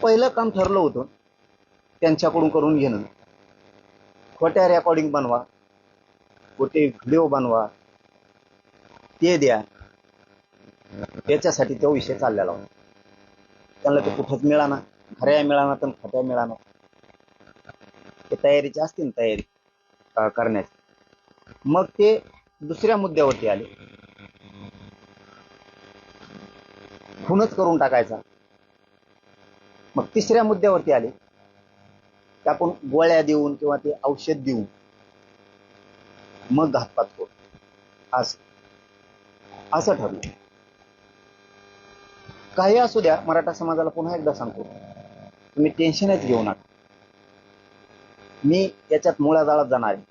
पहिलं काम ठरलं होतं त्यांच्याकडून करून घेणं. खोट्या रेकॉर्डिंग बनवा, खोटे व्हिडिओ बनवा, ते द्या. त्याच्यासाठी तो विषय चाललेला होता. त्यांना ते कुठंच मिळाना, खऱ्या मिळाना तर खोट्या मिळाना. ते तयारीची असते ना, तयारी करण्याची. मग ते दुसऱ्या मुद्द्यावरती आले, खूनच करून टाकायचा. मग तिसऱ्या मुद्द्यावरती आले की आपण गोळ्या देऊन किंवा ते औषध देऊन मग घातपात करू, असं ठरलं. काही असू द्या, मराठा समाजाला पुन्हा एकदा सांगतो, तुम्ही टेन्शनच घेऊ नका. मी याच्यात मुळाजाळात जाणार आहे.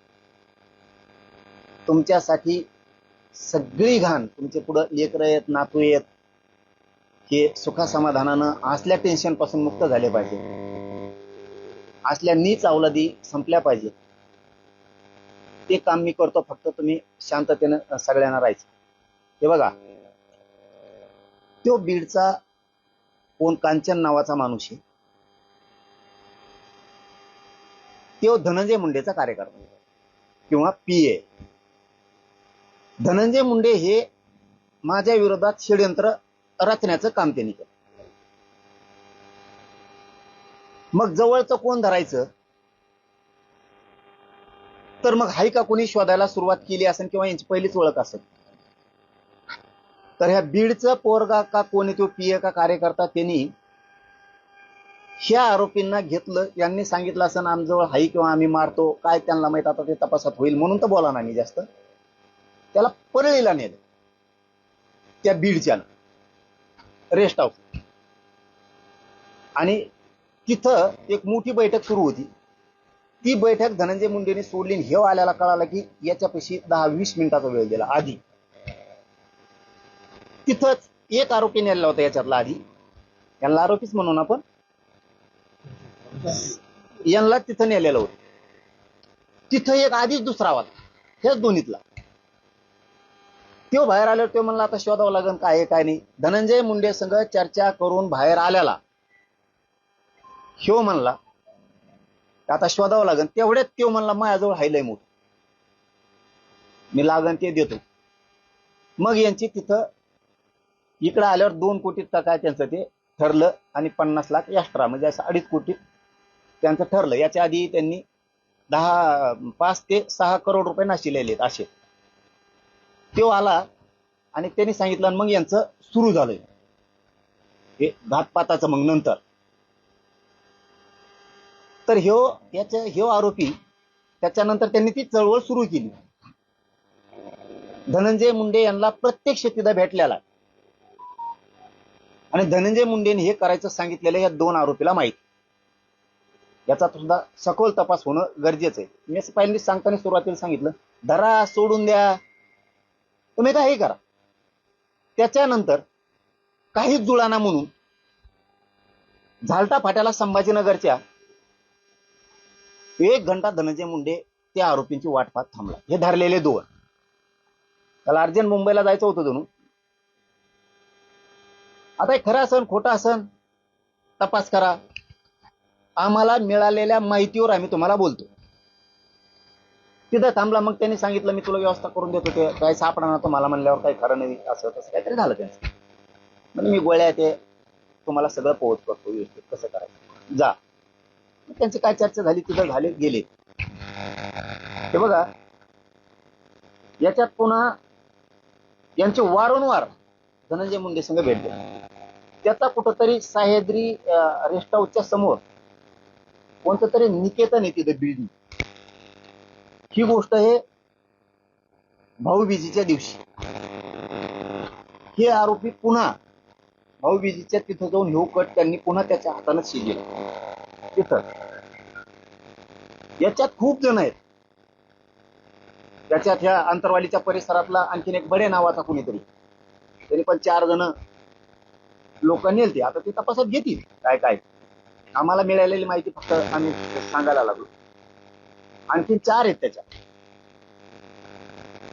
तुमच्यासाठी सगळी घाण, तुमचे पुढं लेकरं येत, नातू येत, हे सुखासमाधानानं असल्या टेन्शन पासून मुक्त झाले पाहिजे, असल्या नीच अवलादी संपल्या पाहिजे. ते काम मी करतो. फक्त तुम्ही शांततेनं सगळ्यांना राहायचं. हे बघा, तो बीडचा कोण कांचन नावाचा माणूस आहे, तो धनंजय मुंडेचा कार्यकर्ता किंवा पीए. धनंजय मुंडे हे माझ्या विरोधात षडयंत्र रचण्याचं काम त्यांनी केलं. मग जवळचं कोण धरायचं, तर मग हाय का कोणी शोधायला सुरुवात केली असेल किंवा यांची पहिलीच ओळख असेल, तर ह्या बीडचं पोरगा का कोणी, तो पीए का कार्यकर्ता, त्यांनी ह्या आरोपींना घेतलं. यांनी सांगितलं असं आमजवळ हाई किंवा आम्ही मारतो, काय त्यांना माहित, आता ते तपासात होईल म्हणून तर बोला नाही जास्त. त्याला परळीला नेलं, त्या बीडच्या रेस्ट हाऊस. आणि तिथं एक मोठी बैठक सुरू होती. ती बैठक धनंजय मुंडेने सोडली. हे आल्याला कळालं की याच्यापाशी 10-20 मिनिटाचा वेळ दिला. आधी तिथंच एक आरोपी नेला होता याच्यातला. आधी यांना आरोपीच म्हणून आपण यांना तिथं नेलेलं होतं. तिथं एक आधीच दुसरा होता, हेच दोन्हीतला. तो बाहेर आल्यावर तो म्हणला आता शोधावं लागेल काय आहे काय नाही. धनंजय मुंडे संग चर्चा करून बाहेर आल्याला ह्यो म्हणला आता शोधावं लागेल. तेवढ्यात तो म्हणला माझ्याजवळ हायलय मोठ, मी लागन ते देतो. मग यांची तिथं इकडे आल्यावर 2 कोटी काय त्यांचं ते ठरलं आणि 50 लाख एक्स्ट्रा, म्हणजे असं 2.5 कोटी त्यांचं ठरलं. याच्या आधी त्यांनी 5 ते 6 करोड रुपये नाशिलेले आहेत असे. तो आला आणि त्यांनी सांगितलं, मग यांचं सुरू झालंय हे घातपाताचं. मग नंतर तर ह्यो आरोपी, त्याच्यानंतर त्यांनी ती चळवळ सुरू केली. धनंजय मुंडे यांना प्रत्यक्ष तिथं भेटलेला आणि धनंजय मुंडेने हे करायचं सांगितलेलं या 2 आरोपीला माहित. याचा सुद्धा सखोल तपास होणं गरजेचं आहे. मी पहिल्यांदा सांगताना सुरुवातीला सांगितलं, धरा, सोडून द्या, तुम्ही काही करा. त्याच्यानंतर काहीच जुळाना म्हणून झालटा फाट्याला संभाजीनगरच्या 1 घंटा धनंजय मुंडे त्या आरोपींची वाट पाहत थांबला. हे धरलेले 2. त्याला अर्जंट मुंबईला जायचं होतं जणू. आता हे खरं असन खोटं असन तपास करा. आम्हाला मिळालेल्या माहितीवर आम्ही तुम्हाला बोलतो. तिथं थांबला. मग त्यांनी सांगितलं मी तुला व्यवस्था करून देतो. ते काय सापडणार तुम्हाला म्हणल्यावर काही खरं नाही, असं तसं काहीतरी झालं त्यांचं. म्हणजे मी गोळ्या ते तुम्हाला सगळं पोहोच करतो व्यवस्थित, कसं करायचं जा. त्यांची काय चर्चा झाली तिथं झाले गेले. हे बघा, याच्यात पुन्हा यांचे वारंवार धनंजय मुंडे संघ भेटले. त्याचा कुठंतरी सह्याद्री रेस्ट हाऊसच्या समोर कोणतं तरी निकेतन आहे तिथे बिल्डिंग. ही गोष्ट हे भाऊबीजीच्या दिवशी हे आरोपी पुन्हा भाऊबीजीच्या तिथं जाऊन हे कट त्यांनी पुन्हा त्याच्या हाताने शिजलं तिथं. याच्यात खूप जण आहेत. त्याच्यात ह्या अंतरवालीच्या परिसरातला आणखीन एक बडे नावाचा कुणीतरी, तरी पण 4 जण लोक नेलते. आता ते तपासात घेतील काय काय. आम्हाला मिळालेली माहिती फक्त आम्ही सांगायला लागलो. आणखीन 4 आहेत त्याच्यात.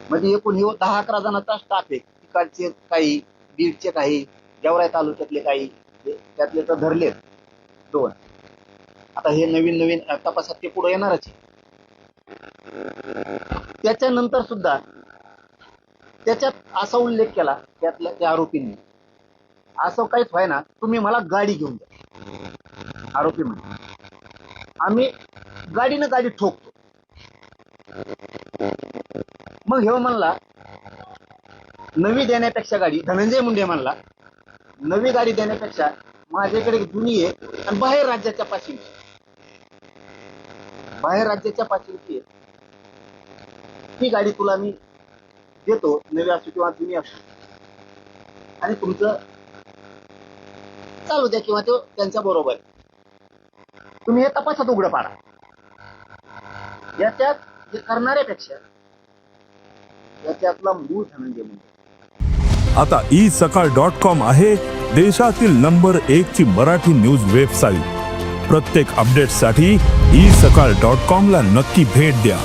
म्हणजे एकूण 10-11 जणांचा स्टाफ आहे. तिकडचे काही, बीडचे काही, गेवराई तालुक्यातले काही, त्यातले तर धरलेत. 2. आता हे नवीन तपासात ते पुढे येणारच आहे. त्याच्यानंतर सुद्धा त्याच्यात असा उल्लेख केला त्यातल्या त्या आरोपींनी, असं काहीच व्हाय ना, तुम्ही मला गाडी घेऊन द्या. आरोपी म्हणजे आम्ही गाडीनं गाडी ठोकतो. मग हे म्हणला नवी देण्यापेक्षा गाडी, धनंजय मुंडे म्हणला नवी गाडी देण्यापेक्षा माझ्याकडे जुनी आहे आणि बाहेर राज्याच्या पाशी, बाहेर राज्याच्या पाशी ही गाडी तुला मी देतो, नवी असो किंवा जुनी असो, आणि तुमचं चालू द्या किंवा तो त्यांच्या बरोबर. तुम्ही हे तपासात उघडं पाडा. याच्यात हे करणाऱ्यापेक्षा याच्यातला मूळ धनंजय मुंडे. आता isakal.com आहे देशातील नंबर 1 ची मराठी न्यूज वेबसाईट. प्रत्येक अपडेटसाठी isakal.com ला नक्की भेट द्या.